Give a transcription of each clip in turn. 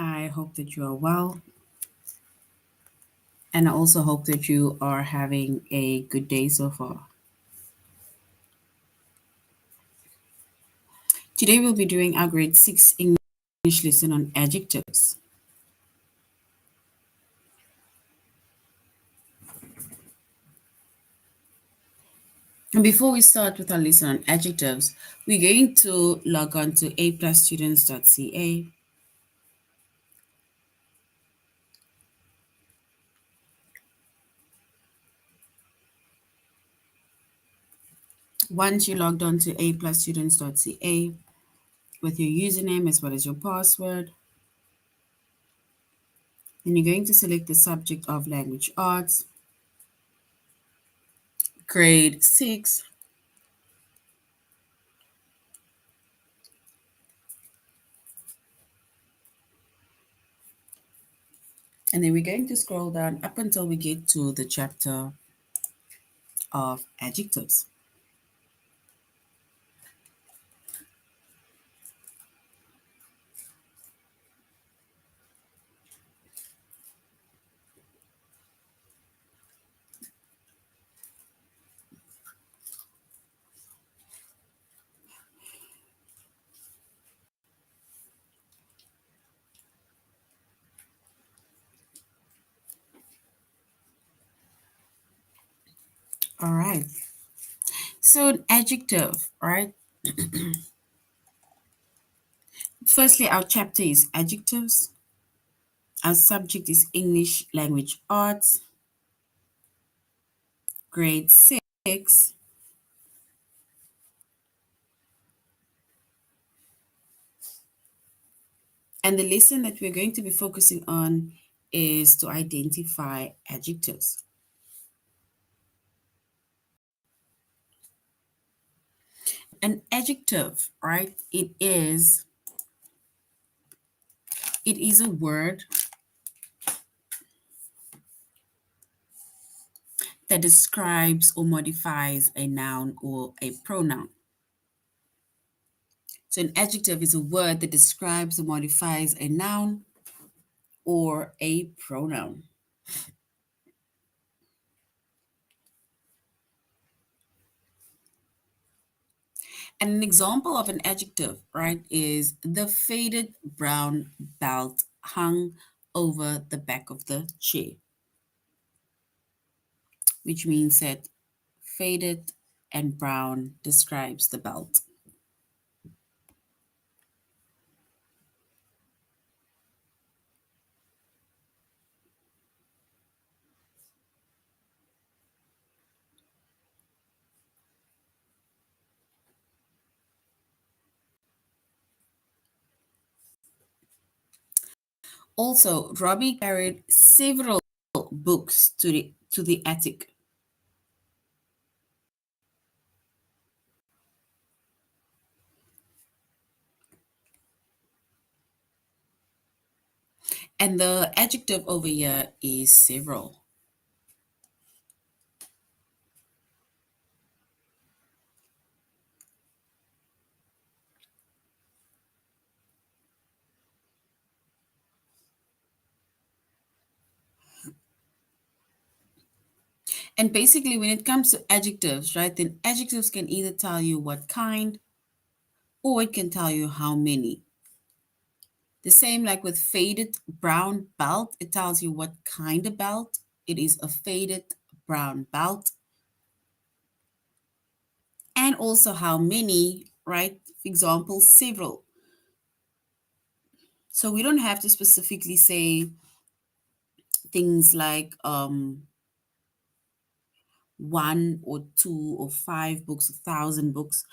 I hope that you are well, and I also hope that you are having a good day so far. Today, we'll be doing our grade 6 English lesson on adjectives. And before we start with our lesson on adjectives, we're going to log on to aplusstudents.ca. Once you logged on to aplusstudents.ca with your username as well as your password, then you're going to select the subject of language arts, grade 6, and then we're going to scroll down up until we get to the chapter of adjectives. All right. So an adjective, right? Firstly, our chapter is adjectives. Our subject is English language arts, grade 6. And the lesson that we're going to be focusing on is to identify adjectives. An adjective, right? It is a word that describes or modifies a noun or a pronoun. So an adjective is a word that describes or modifies a noun or a pronoun. And an example of an adjective, right, is the faded brown belt hung over the back of the chair, which means that faded and brown describes the belt. Also, Robbie carried several books to the attic. And the adjective over here is several. And basically, when it comes to adjectives, right, then adjectives can either tell you what kind or it can tell you how many. The same like with faded brown belt, it tells you what kind of belt. It is a faded brown belt. And also how many, right? For example, several. So we don't have to specifically say things like one or two or five books, 1,000 books.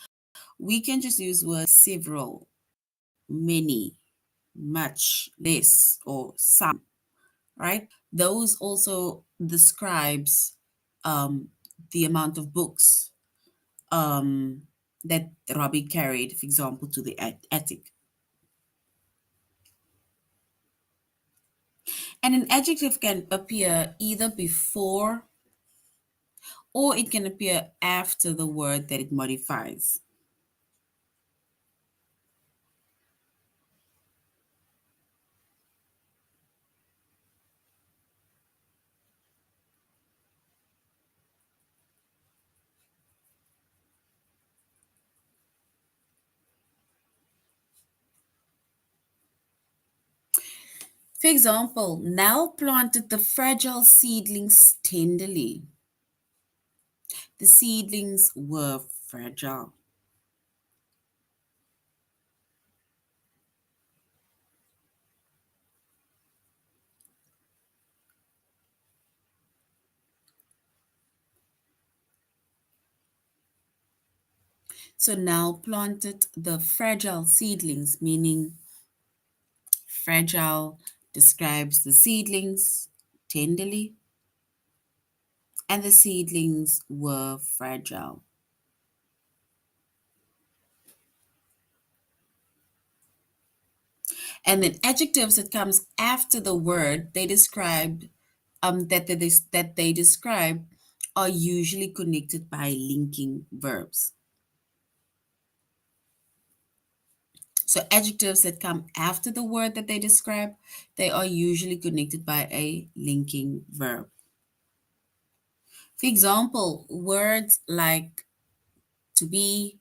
We can just use words several, many, much, less, or some, right? Those also describes the amount of books that Robbie carried, for example, to the attic. And an adjective can appear either before or it can appear after the word that it modifies. For example, Nell planted the fragile seedlings tenderly. The seedlings were fragile. So Nell planted the fragile seedlings, meaning fragile describes the seedlings tenderly, and the seedlings were fragile. And then adjectives that comes after the word they describe that they describe are usually connected by linking verbs. So adjectives that come after the word that they describe, they are usually connected by a linking verb. For example, words like to be,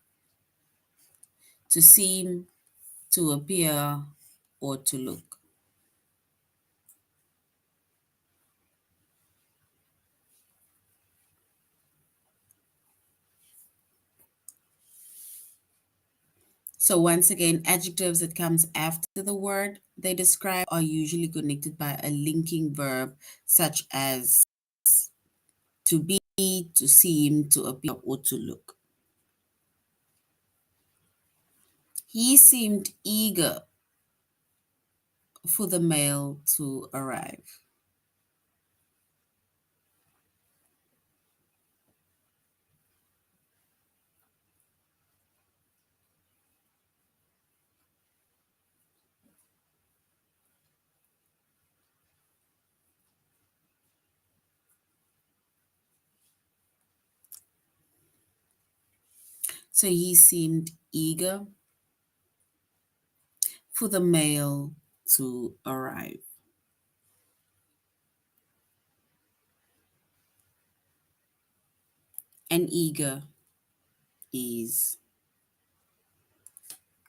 to seem, to appear, or to look. So once again, adjectives that comes after the word they describe are usually connected by a linking verb such as to be, to seem, to appear, or to look. He seemed eager for the mail to arrive. So he seemed eager for the mail to arrive. And eager is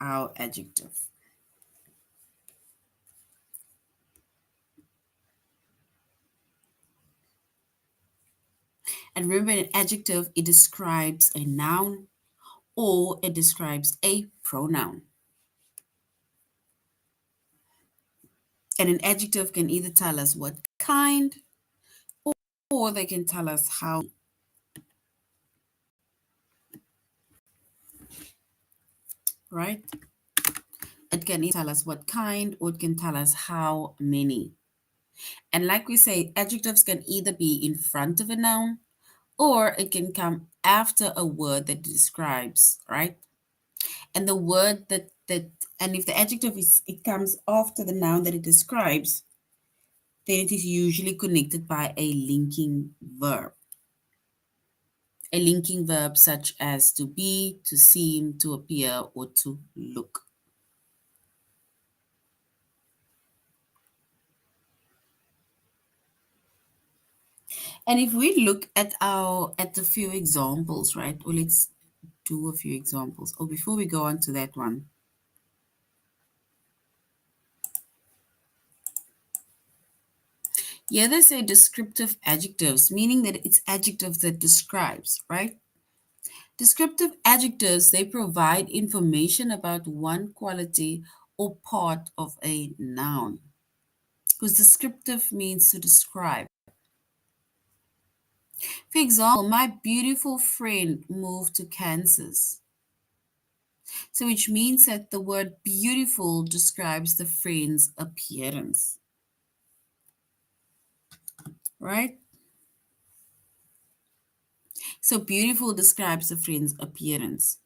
our adjective. And remember, an adjective, it describes a noun or it describes a pronoun. And an adjective can either tell us what kind or they can tell us how, right? It can either tell us what kind or it can tell us how many. And like we say, adjectives can either be in front of a noun or it can come after a word that describes, right? And the word and if the adjective is, it comes after the noun that it describes, then it is usually connected by a linking verb. A linking verb such as to be, to seem, to appear, or to look. And if we look at a few examples, right? Or let's do a few examples. Or before we go on to that one, here they say descriptive adjectives, meaning that it's adjectives that describes, right? Descriptive adjectives, they provide information about one quality or part of a noun. Because descriptive means to describe. For example, my beautiful friend moved to Kansas. So, which means that the word beautiful describes the friend's appearance, right? So, beautiful describes the friend's appearance.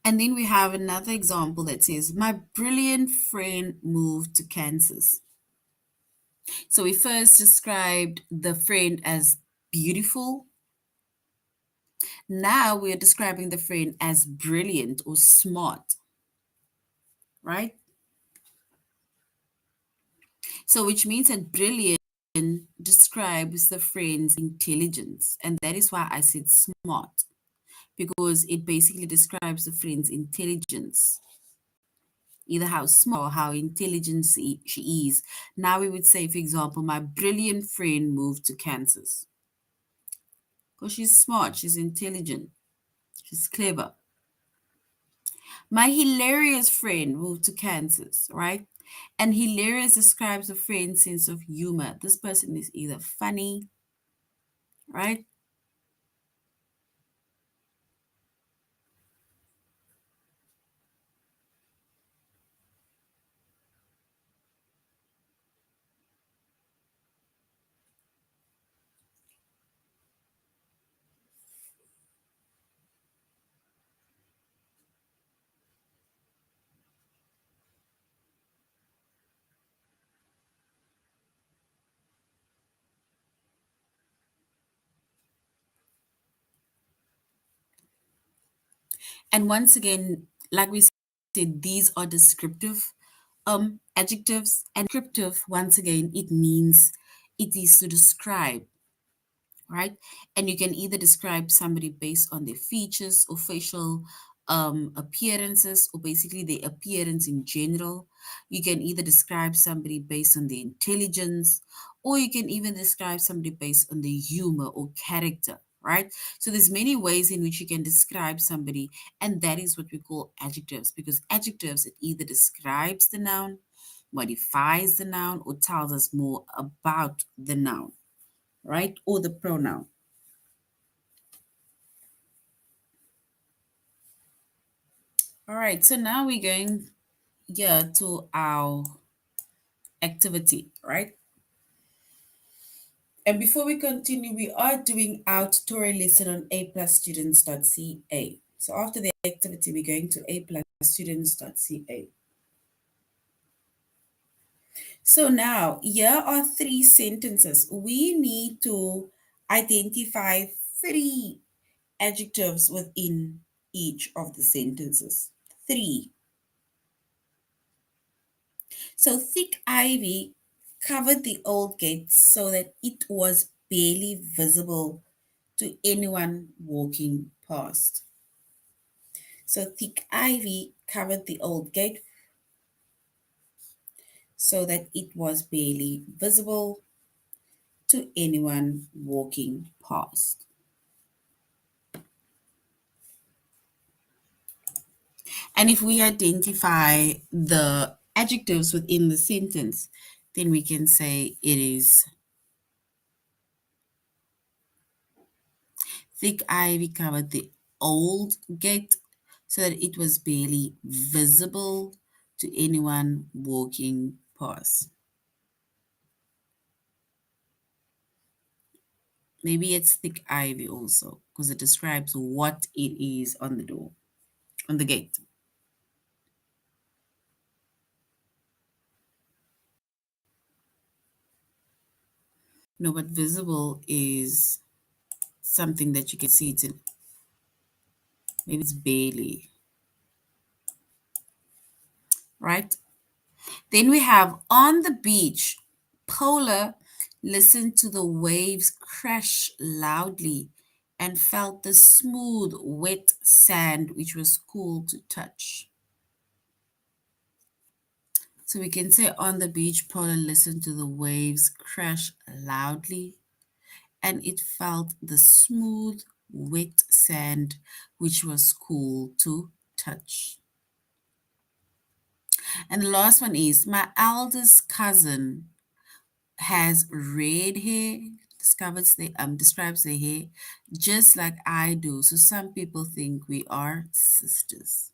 And then we have another example that says, my brilliant friend moved to Kansas. So we first described the friend as beautiful, Now we are describing the friend as brilliant or smart, right? So, which means that brilliant describes the friend's intelligence. And that is why I said smart, because it basically describes the friend's intelligence, either how smart or how intelligent she is. Now we would say, for example, my brilliant friend moved to Kansas because she's smart, she's intelligent, she's clever. My hilarious friend moved to Kansas, right? And hilarious describes a friend's sense of humor. This person is either funny, right? And once again, like we said, these are descriptive adjectives. And descriptive, once again, it means it is to describe, right? And you can either describe somebody based on their features or facial appearances, or basically their appearance in general. You can either describe somebody based on their intelligence, or you can even describe somebody based on their humor or character, right? So there's many ways in which you can describe somebody, and that is what we call adjectives, because adjectives, it either describes the noun, modifies the noun, or tells us more about the noun, right? Or the pronoun. All right, so now we're going here to our activity, right? And before we continue, we are doing our tutorial lesson on aplusstudents.ca. So after the activity, we're going to aplusstudents.ca. So now, here are three sentences. We need to identify three adjectives within each of the sentences. Three. So thick ivy covered the old gate so that it was barely visible to anyone walking past. So thick ivy covered the old gate so that it was barely visible to anyone walking past. And if we identify the adjectives within the sentence, then we can say it is thick ivy covered the old gate so that it was barely visible to anyone walking past. Maybe it's thick ivy also, because it describes what it is on the door, on the gate. No, but visible is something that you can see. It's in, maybe it's barely, right? Then we have on the beach, Polar listened to the waves crash loudly and felt the smooth, wet sand, which was cool to touch. So we can say on the beach, Polar listened to the waves crash loudly and it felt the smooth, wet sand, which was cool to touch. And the last one is my eldest cousin has red hair, describes the hair just like I do. So some people think we are sisters.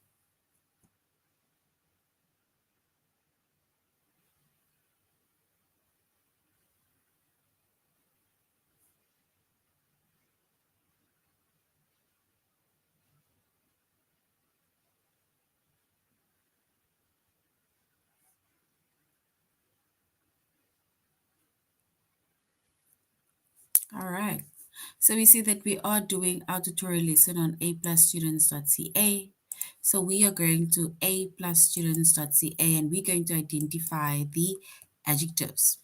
All right. So we see that we are doing our tutorial lesson on aplusstudents.ca. So we are going to aplusstudents.ca and we're going to identify the adjectives.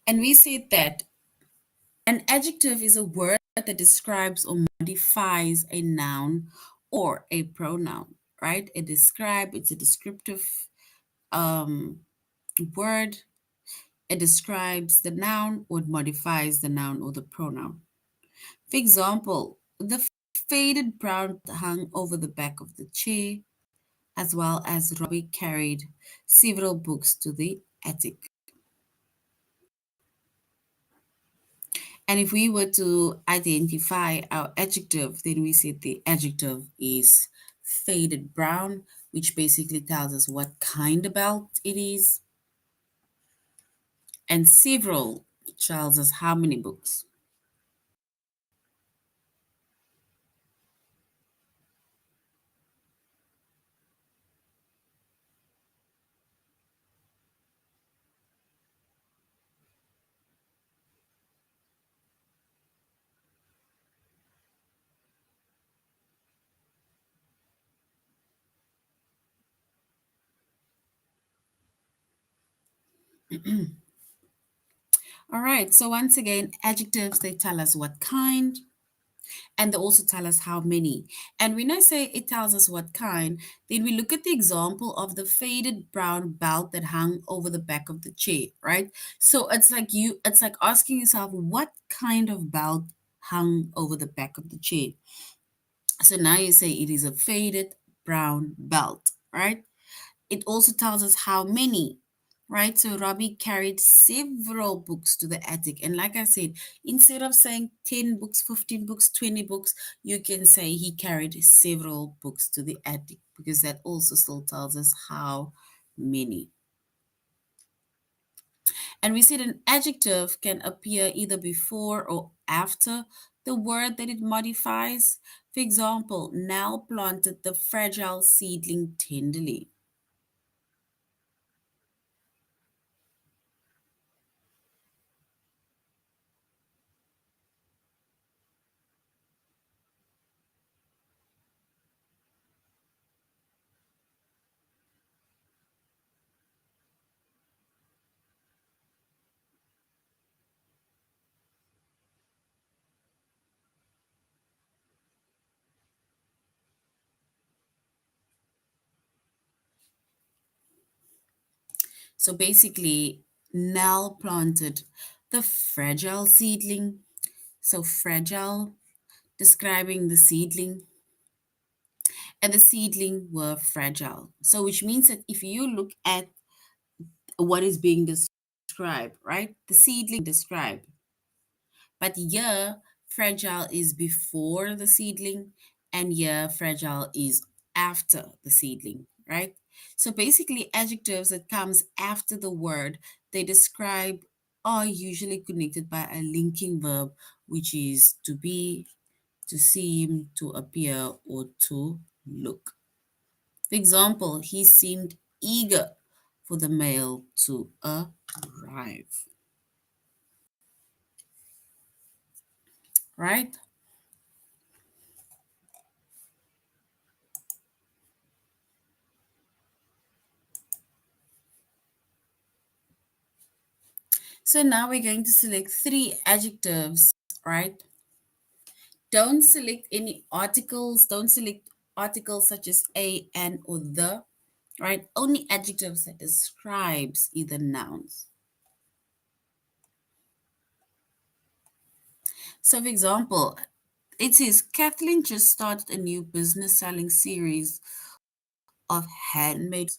And we said that an adjective is a word that describes or modifies a noun or a pronoun, right? It's a descriptive word. It describes the noun or it modifies the noun or the pronoun. For example, the faded brown hung over the back of the chair, as well as Robbie carried several books to the attic. And if we were to identify our adjective, then we said the adjective is faded brown, which basically tells us what kind of belt it is, and several tells us how many books. All right, so once again, adjectives, they tell us what kind, and they also tell us how many. And when I say it tells us what kind, then we look at the example of the faded brown belt that hung over the back of the chair, right? So it's like asking yourself, what kind of belt hung over the back of the chair? So now you say it is a faded brown belt, right? It also tells us how many, right? So Robbie carried several books to the attic. And like I said, instead of saying 10 books, 15 books, 20 books, you can say he carried several books to the attic because that also still tells us how many. And we said an adjective can appear either before or after the word that it modifies. For example, Nell planted the fragile seedling tenderly. So basically, Nell planted the fragile seedling. So fragile, describing the seedling, and the seedling were fragile. So which means that if you look at what is being described, right? The seedling described. But yeah, fragile is before the seedling, and yeah, fragile is after the seedling, right? So basically, adjectives that comes after the word they describe are usually connected by a linking verb, which is to be, to seem, to appear, or to look. For example, he seemed eager for the mail to arrive, right? So now we're going to select three adjectives, right? Don't select any articles. Don't select articles such as a, an, or the, right? Only adjectives that describes either nouns. So for example, it says Kathleen just started a new business selling series of handmade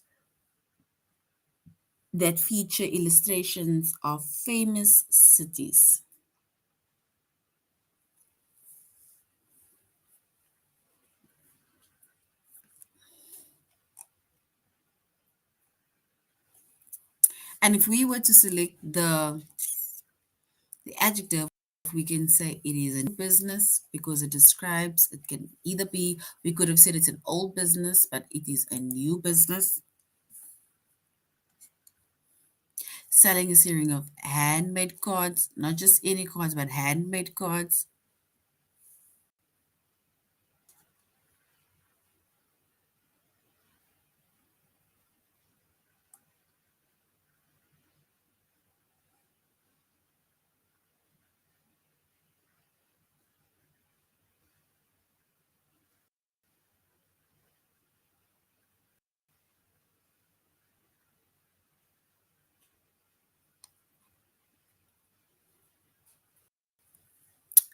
that feature illustrations of famous cities. And if we were to select the adjective, we can say it is a new business because it describes, it can either be, we could have said it's an old business, but it is a new business. selling a series of handmade cards, not just any cards, but handmade cards.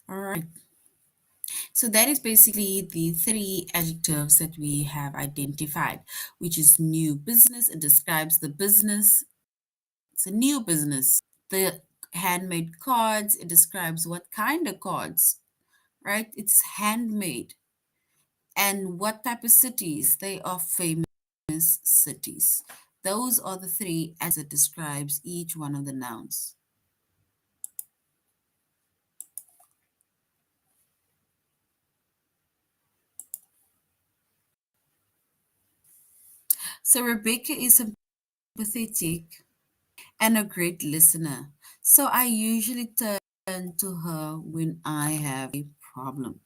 All right. So that is basically the three adjectives that we have identified, which is new business. It describes the business. It's a new business. The handmade cards, it describes what kind of cards, right? It's handmade. And what type of cities? They are famous cities. Those are the three as it describes each one of the nouns. So Rebecca is sympathetic and a great listener. So I usually turn to her when I have a problem.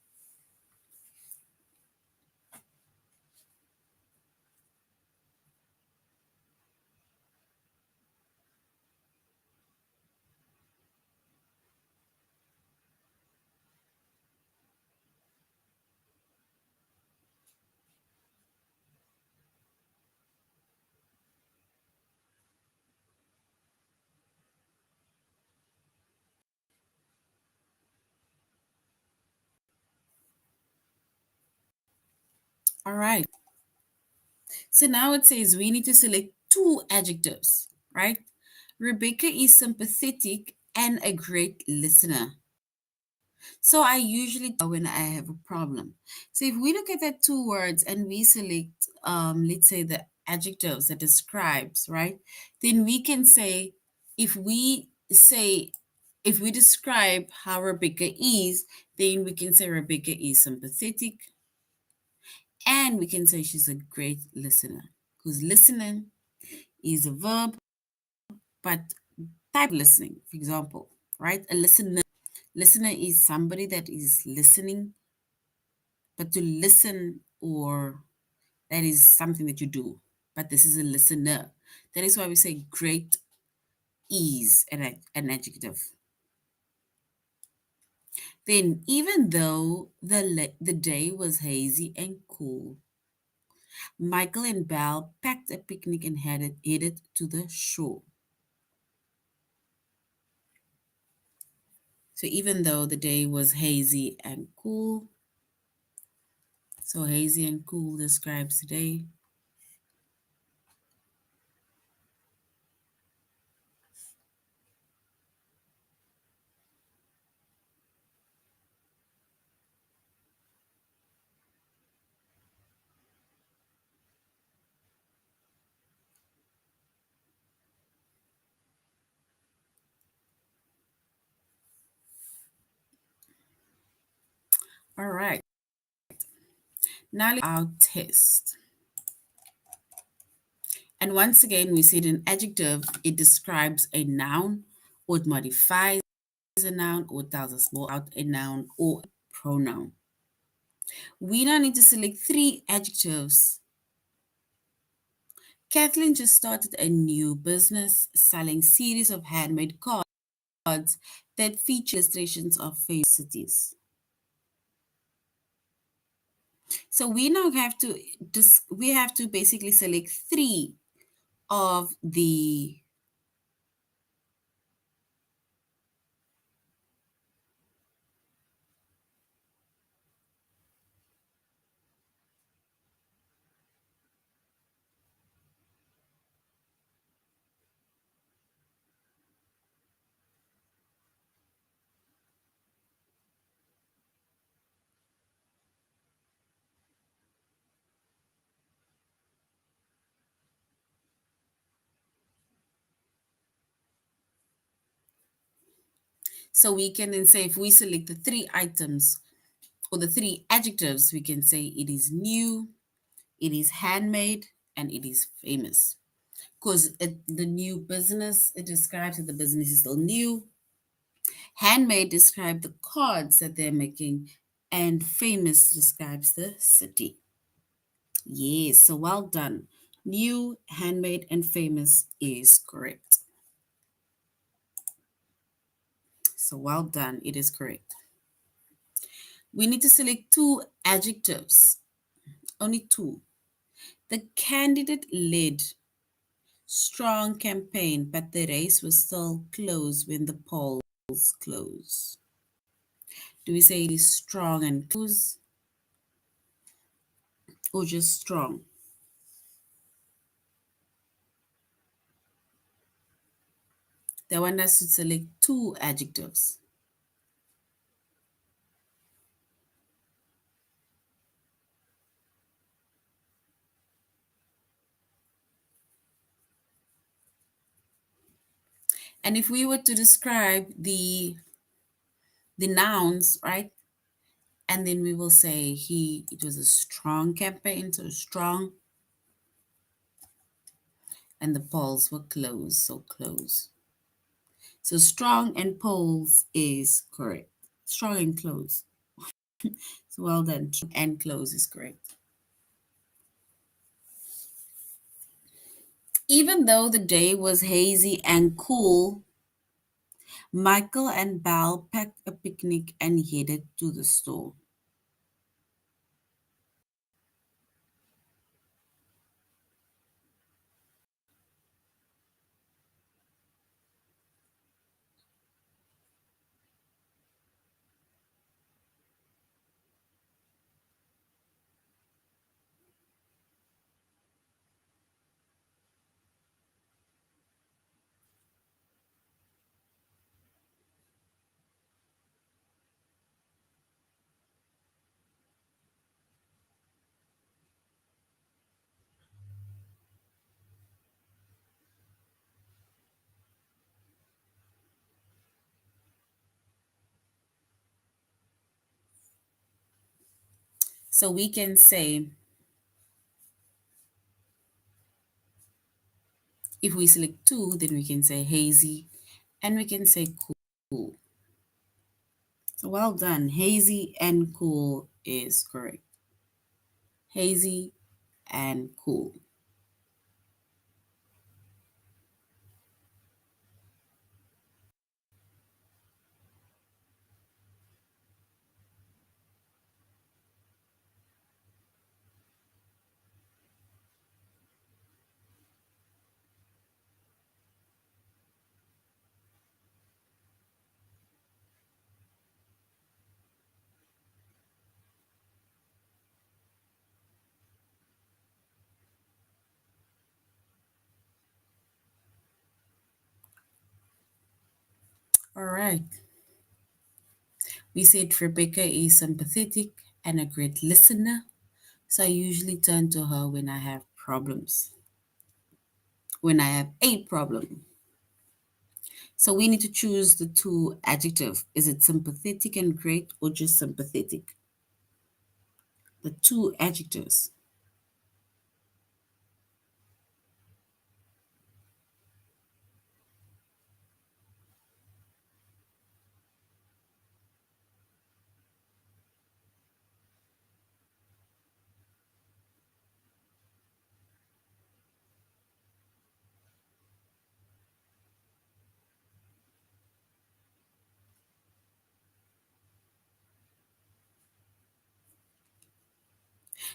All right. So now it says we need to select two adjectives, right? Rebecca is sympathetic and a great listener. So I usually when I have a problem. So if we look at that two words and we select, let's say the adjectives that describes, right? Then we can say, if we say, if we describe how Rebecca is, then we can say Rebecca is sympathetic, and we can say she's a great listener. Because listening is a verb, but type listening, for example, right? A listener is somebody that is listening, but to listen or that is something that you do. But this is a listener. That is why we say great is an adjective. Then, even though the day was hazy and cool, Michael and Belle packed a picnic and headed to the shore. So even though the day was hazy and cool, so hazy and cool describes the day. All right. Now our test. And once again, we see an adjective. It describes a noun, or it modifies a noun, or tells us more about a noun or a pronoun. We now need to select three adjectives. Kathleen just started a new business selling series of handmade cards that feature illustrations of famous cities. So we now have to we have to basically select three of the so we can then say if we select the three items or the three adjectives, we can say it is new, it is handmade, and it is famous. Because the new business, it describes that the business is still new. Handmade describe the cards that they're making, and famous describes the city. Yes, so well done. New, handmade, and famous is correct. So well done, it is correct. We need to select two adjectives, only two. The candidate led strong campaign, but the race was still close when the polls close. Do we say it is strong and close or just strong? They want us to select two adjectives. And if we were to describe the nouns, right? And then we will say it was a strong campaign, so strong, and the polls were close, so close. So strong and polls is correct. Strong and close. So well done. And close is correct. Even though the day was hazy and cool, Michael and Belle packed a picnic and headed to the store. So we can say, if we select two, then we can say hazy and we can say cool. So well done. Hazy and cool is correct. Hazy and cool. All right. We said Rebecca is sympathetic and a great listener. So I usually turn to her when I have problems, when I have a problem. So we need to choose the two adjective. Is it sympathetic and great or just sympathetic? The two adjectives.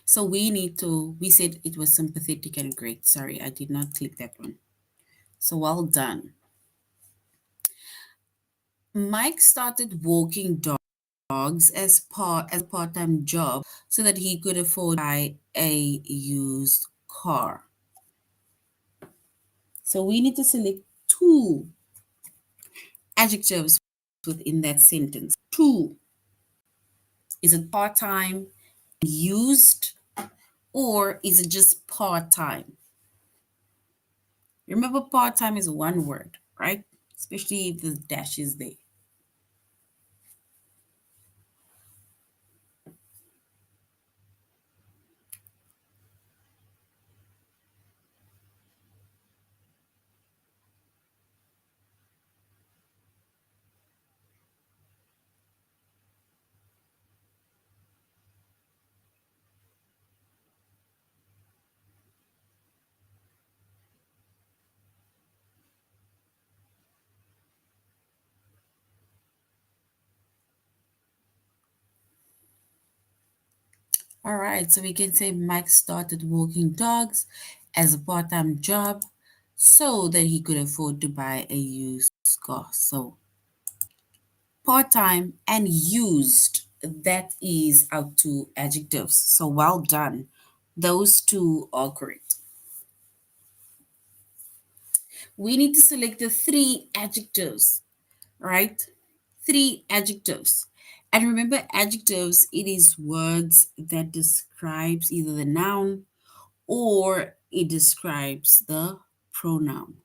So we said it was sympathetic and great. Sorry, I did not click that one. So well done. Mike started walking dogs as a part-time job so that he could afford to buy a used car. So we need to select two adjectives within that sentence. Two. Is it part-time, used, or is it just part-time? Remember, part-time is one word, right? Especially if the dash is there. All right, so we can say Mike started walking dogs as a part time job so that he could afford to buy a used car. So, part time and used, that is our two adjectives. So, well done. Those two are correct. We need to select the three adjectives, right? Three adjectives. And remember, adjectives, it is words that describes either the noun or it describes the pronoun.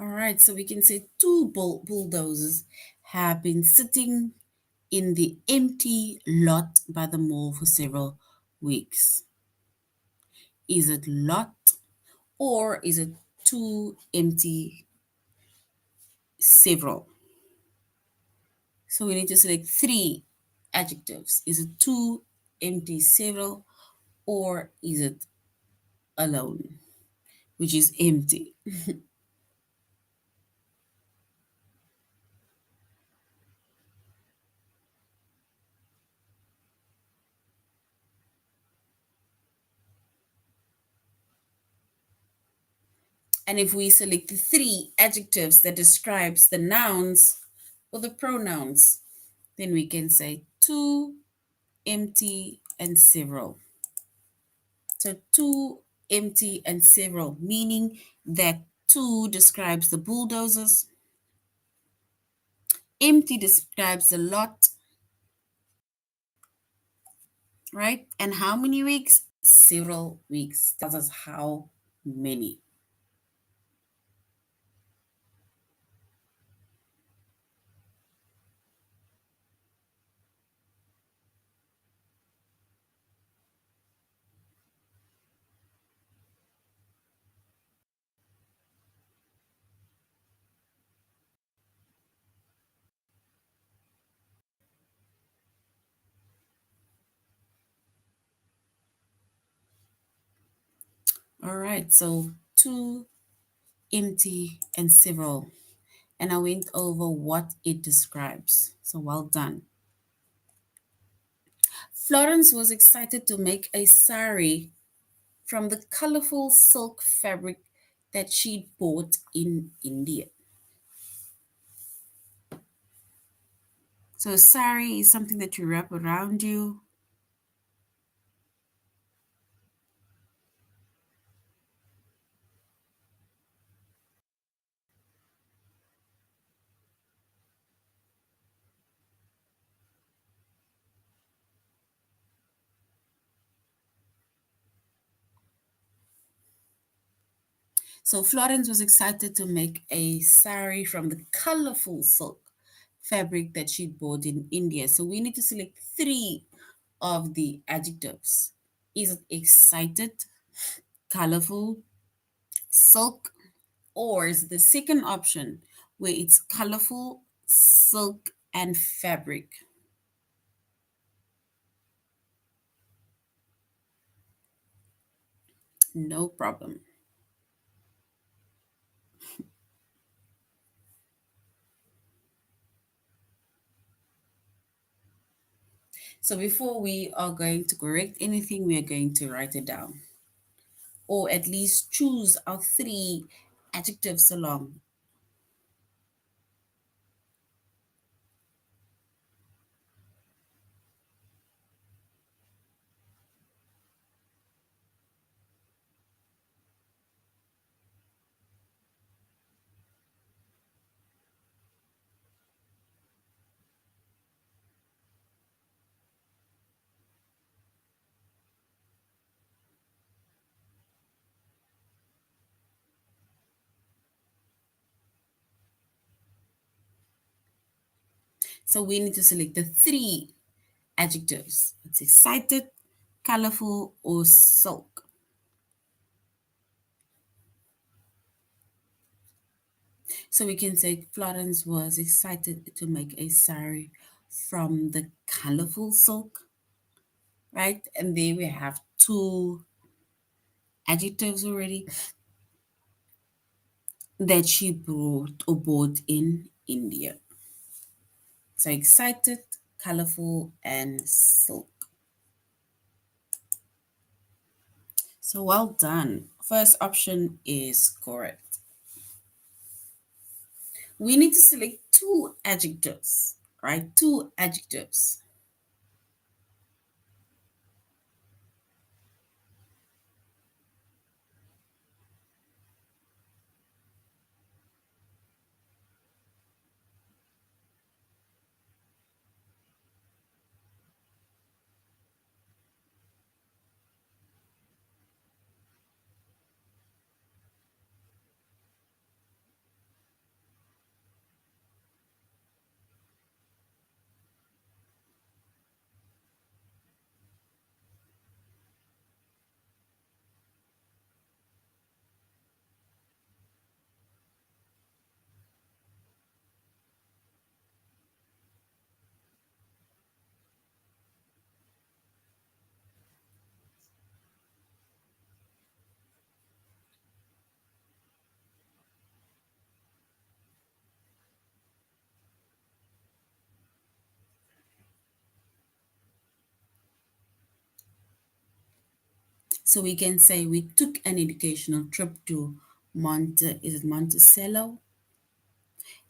All right, so we can say two bulldozers have been sitting in the empty lot by the mall for several weeks. Is it lot or is it too empty several? So we need to select three adjectives. Is it too empty several or is it alone, which is empty? And if we select the three adjectives that describes the nouns or the pronouns, then we can say too, empty, and several. So too, empty, and several, meaning that too describes the bulldozers, empty describes the lot, right? And how many weeks? Several weeks. Tells us how many. All right, so too, empty, and several. And I went over what it describes. So well done. Florence was excited to make a sari from the colorful silk fabric that she'd bought in India. So, a sari is something that you wrap around you. So, Florence was excited to make a sari from the colorful silk fabric that she'd bought in India. So, we need to select three of the adjectives. Is it excited, colorful, silk, or is the second option where it's colorful, silk, and fabric? No problem. So before we are going to correct anything, we are going to write it down, or at least choose our three adjectives along. So we need to select the three adjectives. It's excited, colorful, or silk. So we can say Florence was excited to make a sari from the colorful silk, right? And there we have two adjectives already that she brought or bought in India. So excited, colorful, and silk. So well done. First option is correct. We need to select two adjectives, right? Two adjectives. So we can say we took an educational trip to Monticello,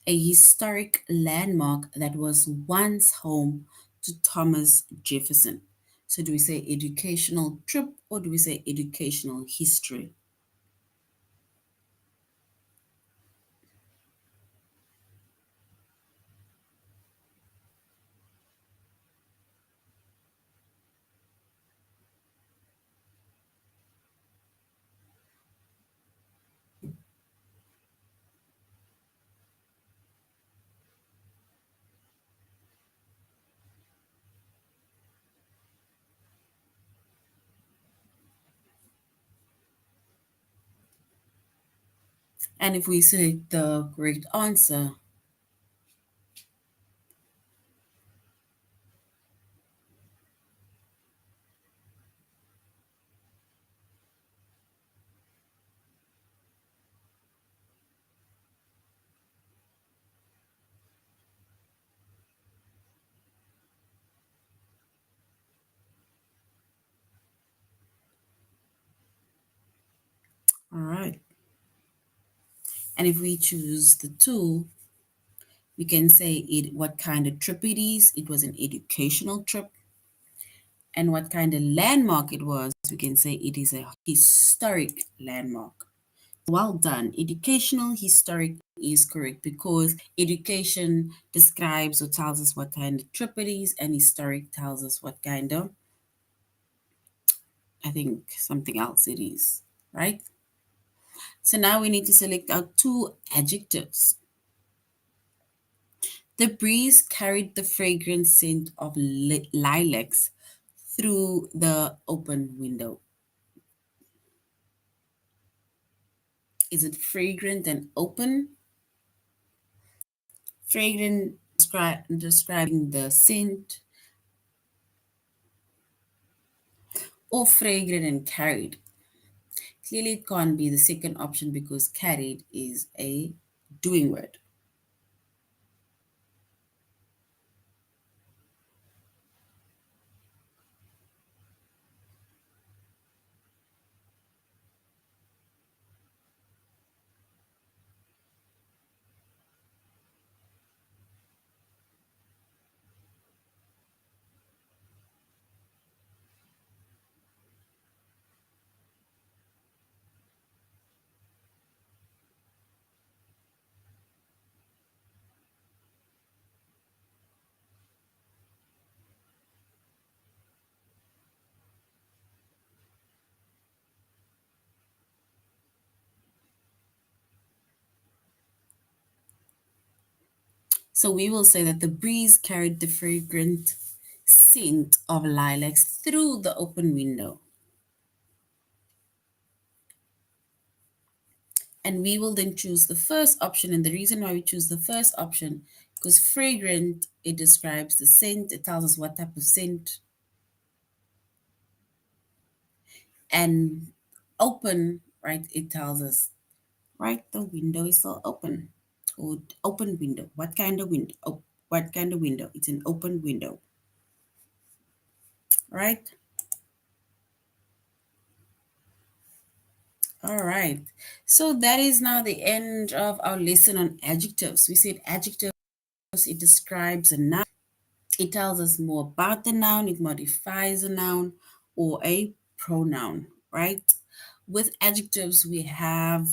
a historic landmark that was once home to Thomas Jefferson. So do we say educational trip or do we say educational history? And if we select the correct answer, all right. And if we choose the two, we can say it what kind of trip it is. It was an educational trip. And what kind of landmark it was, we can say it is a historic landmark. Well done. Educational historic is correct because education describes or tells us what kind of trip it is, and historic tells us what kind of, I think, something else it is, right? So now we need to select our two adjectives. The breeze carried the fragrant scent of lilacs through the open window. Is it fragrant and open? Fragrant describing the scent, or fragrant and carried? Clearly, it can't be the second option because carried is a doing word. So we will say that the breeze carried the fragrant scent of lilacs through the open window. And we will then choose the first option. And the reason why we choose the first option, because fragrant, it describes the scent, it tells us what type of scent. And open, right, it tells us, right, the window is still open. Or open window. What kind of window? Oh, what kind of window? It's an open window, right? All right. So that is now the end of our lesson on adjectives. We said adjectives, it describes a noun. It tells us more about the noun, it modifies a noun or a pronoun, right? With adjectives, we have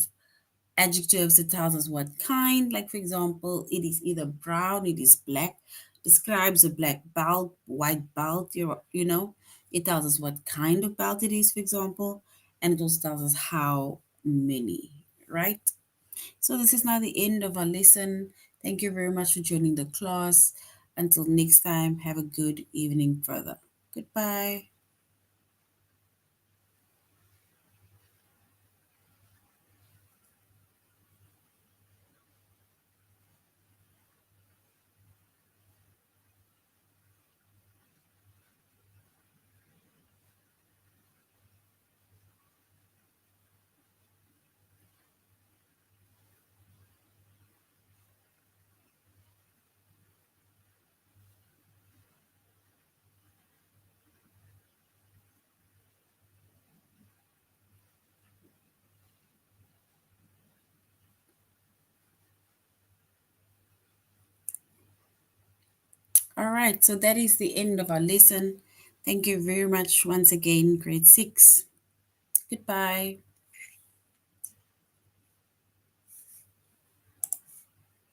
adjectives that tells us what kind. Like for example, it is either brown, it is black, describes a black belt, white belt, you know. It tells us what kind of belt it is, for example, and it also tells us how many, right? So this is now the end of our lesson. Thank you very much for joining the class. Until next time, have a good evening further. Goodbye. All right, so that is the end of our lesson. Thank you very much once again, grade 6. Goodbye.